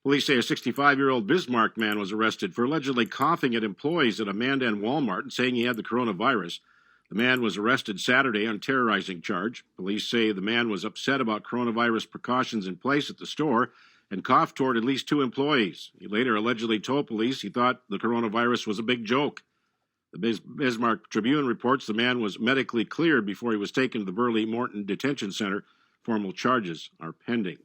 Police say a 65-year-old Bismarck man was arrested for allegedly coughing at employees at a Mandan Walmart and saying he had the coronavirus. The man was arrested Saturday on terrorizing charge. Police say the man was upset about coronavirus precautions in place at the store and coughed toward at least 2 employees. He later allegedly told police he thought the coronavirus was a big joke. The Bismarck Tribune reports the man was medically cleared before he was taken to the Burley Morton Detention Center. Formal charges are pending.